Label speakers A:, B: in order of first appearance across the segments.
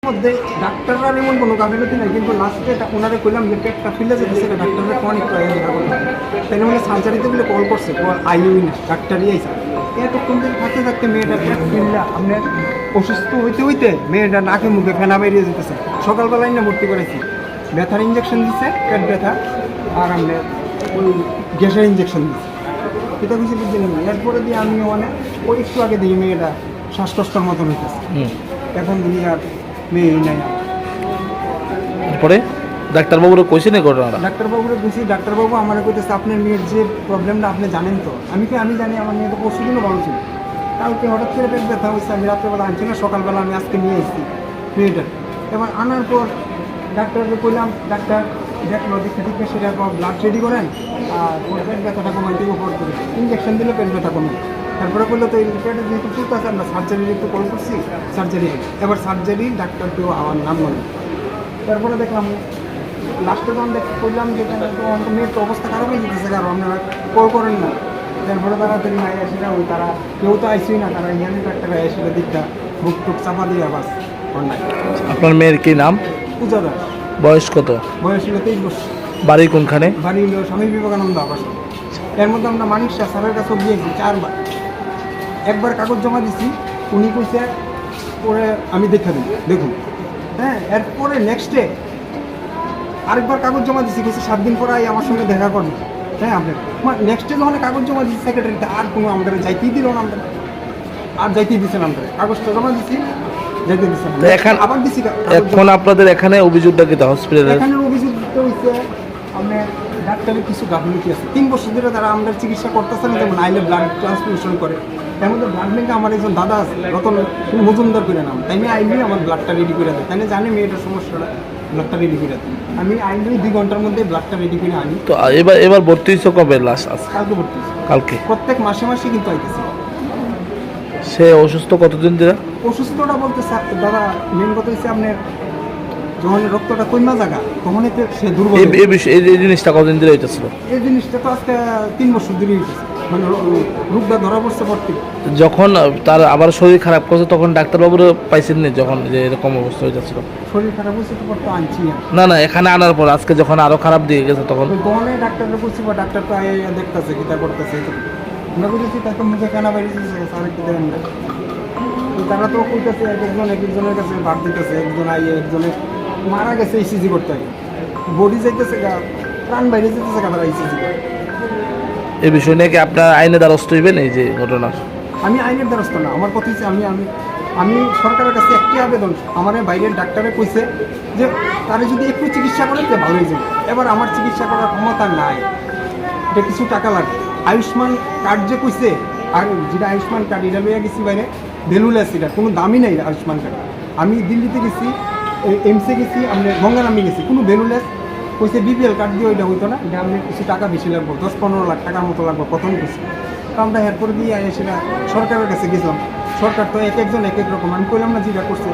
A: মধ্যে ডাক্তাররা এমন কোনো গাফিলতি নাই, কিন্তু লাস্টে ওনারে কইলাম যে পেটটা ফিলে যেতেছে, ডাক্তাররা অনেক তাই মানে সার্জারিতে বলে কল করছে, আইউই না ডাক্তারই আইসা এতক্ষণ দিন থাকতে থাকতে মেয়েটা পেট ফিরলা আপনার অসুস্থ হইতে হইতে মেয়েটা নাকে মুখে ফেনা বেরিয়ে যেতেছে। সকালবেলায় না ভর্তি করেছি, ব্যথার ইঞ্জেকশন দিচ্ছে পেট ব্যথা, আর আপনার ওই গ্যাসের ইঞ্জেকশন দিচ্ছে, এটা কিছু বুঝতে নেই। এরপরে দিয়ে আমি মানে ওই একটু আগে দিই মেয়েটা শ্বাসকষ্টর মতন হইতেছে, এখন দিই আর মেয়েই নাই।
B: তারপরে ডাক্তারবাবুরা কইছে না ঘটনাটা?
A: ডাক্তারবাবুরা বুঝি, ডাক্তারবাবু আমার কইতেছে আপনার মেয়ের যে প্রবলেমটা আপনি জানেন তো। আমি জানি, আমার মেয়ে তো পরশুদিনও ভালো ছিল, কালকে হঠাৎ করে পেট ব্যথা হয়েছে, আমি রাত্রেবেলা আনছি না, সকালবেলা আমি আজকে নিয়ে এসেছি মেয়েটার। এবার আনার পর ডাক্তারকে কইলাম, ডাক্তার দেখলো দেখতে ঠিক সেটা ব্লাড রেডি করেন আর ওর পেট ব্যথাটা কমাই দিব, উপর করে ইঞ্জেকশন দিলে পেট ব্যথা কমে। তারপরে বললো তো এই পেটে যেহেতু চুত আছে, আমরা সার্জারির একটু কল করছি, সার্জারি এবার সার্জারি ডাক্তারকেও আমার নাম বলে। তারপরে দেখলাম লাস্টে যখন করলাম যে মেয়ের তো অবস্থা খারাপ হয়ে যেতেছে, কারণ আপনারা কল করেন না। তারপরে তাড়াতাড়ি মাই আসিরা ওই তারা কেউ তো আইসিই না, তারা ইয়ানি ডাক্তাররা এসে দিকটা বুক টুক চাপা দিয়ে বাস অন্যায়।
B: আপনার মেয়ের কি নাম?
A: পূজা দাস।
B: বয়স কত?
A: বয়স হলো 23 বছর।
B: বাড়ি কোনখানে?
A: বাড়ি হলো স্বামী বিবেকানন্দ আবাস। এর মধ্যে আমরা মানিক শাহ স্যারের কাছে গিয়েছি 4 বার। একবার কাগজ জমা দিছি, উনি কইছে পরে আমি দেখা দিই দেখুন, হ্যাঁ। এরপরে নেক্সট ডে আরেকবার কাগজ জমা দিচ্ছি, কিছু 7 দিন পরে আমার সঙ্গে দেখা করবে, হ্যাঁ। আপনার নেক্সট ডে যখন কাগজ জমা দিচ্ছি সেক্রেটারিতে, আর কোনো আমাদের যাইতেই দিল না, আমাদের আর যাইতেই দিচ্ছে না। আমাদের কাগজটা জমা দিচ্ছি, যাইতে দিচ্ছে না। আবার দিচ্ছি।
B: এখন আপনাদের এখানে অভিযোগটা কি হসপিটালে?
A: এখানে অভিযোগ হয়েছে আপনার ডাক্তারের কিছু গাফিলতি আছে। 3 বছর ধরে তারা আমাদের চিকিৎসা করতেছে না, যেমন আইলে ব্লাড ট্রান্সফিউশন করে। এর মধ্যে ব্লাড ব্যাঙ্কে আমার একজন দাদা আছে, রতন মজুমদার করে নাম, তাই আমি আইলে আমার ব্লাডটা রেডি করে দেয়, তাই না জানি মেয়েটার সমস্যাটা, ব্লাডটা রেডি করে দেয়। আমি আইলে 2 ঘন্টার মধ্যে ব্লাডটা রেডি করে আনি।
B: তো এবার ভর্তি হয়েছে কবে? লাস্ট
A: কালকে ভর্তি হয়েছে।
B: কালকে?
A: প্রত্যেক মাসে মাসে কিন্তু আইতেছে।
B: সে অসুস্থ কতদিন ধরে?
A: অসুস্থটা বলতে দাদা মেন কথা হচ্ছে আপনার যখন রক্তটা কইমা জায়গা তখন এতে সে দুর্বল।
B: এই জিনিসটা কতদিন ধরে হইতেছিল?
A: এই জিনিসটা তো আজকে 3 বছর ধরে হইতেছে, মানে রোগটা ধরা পড়ছে ভর্তি।
B: যখন তার আবার শরীর খারাপ করছে তখন ডাক্তারবাবুরা পাইছেন না, যখন যে এরকম অবস্থা হইতেছিল?
A: শরীর খারাপ হয়েছে তো তো আনছি
B: না এখানে আনার পর আজকে যখন আরো খারাপ দিয়ে গেছে তখন
A: তখন ডাক্তাররা বলছি, বা ডাক্তার তো দেখতেছে কিতা করতেছে, আমরা বুঝেছি তাকে মুখে কেনা বাইরেছে স্যার কি দেন না। তারা তো কইতেছে একজনের কাছে ভাত দিতেছে, একজন আইয়ে একজনে মারা গেছে ইসিজি করতে আগে, বডি যাইতেছে গা, প্রাণ বাইরে যেতেছে গা, তারা ইসিজি করে।
B: এই বিষয় নিয়ে কি আপনার আইনের দ্বারস্থ হইবেন? এই যে ঘটনা,
A: আমি আইনের দ্বারস্থ না, আমার কথা হচ্ছে আমি সরকারের কাছে একটি আবেদন, আমার বাইরের ডাক্তারে কইছে যে তারা যদি একটু চিকিৎসা করে তো ভালো হয়ে যাবে। এবার আমার চিকিৎসা করার ক্ষমতা নাই, এটা কিছু টাকা লাগে। আয়ুষ্মান কার্ড যে কইছে, আর যেটা আয়ুষ্মান কার্ড এটা লইয়া গেছি বাইরে, ভ্যালুলেস, এটা কোনো দামই নেই আয়ুষ্মান কার্ড। আমি দিল্লিতে গেছি, এমসে গেছি, আমি গঙ্গারামে গেছি, কোনো ভ্যালুলেস কইছে বিপিএল কার্ড দিয়ে ওইটা হইতো না, এটা আমি কিছু টাকা বেশি লাগবো, 10-15 লাখ টাকার মতো লাগবো প্রথম কিছু। তো আমরা এরপরে দিয়ে সেটা সরকারের কাছে গেছিলাম, সরকার তো একজন এক এক রকম। আমি কইলাম না যেটা করছে,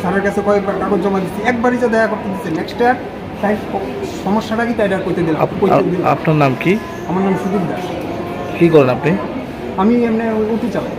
A: স্যারের কাছে কয়েকবার কাগজ জমা দিচ্ছি, একবারই যে দেখা করতে দিচ্ছে, নেক্সট ইয়ার তাই সমস্যাটা কি তাই কইতে দিলাম।
B: আপনার নাম কি?
A: আমার নাম সুদীপ দাস।
B: কি করেন আপনি?
A: আমি এমনি অটো চালাই।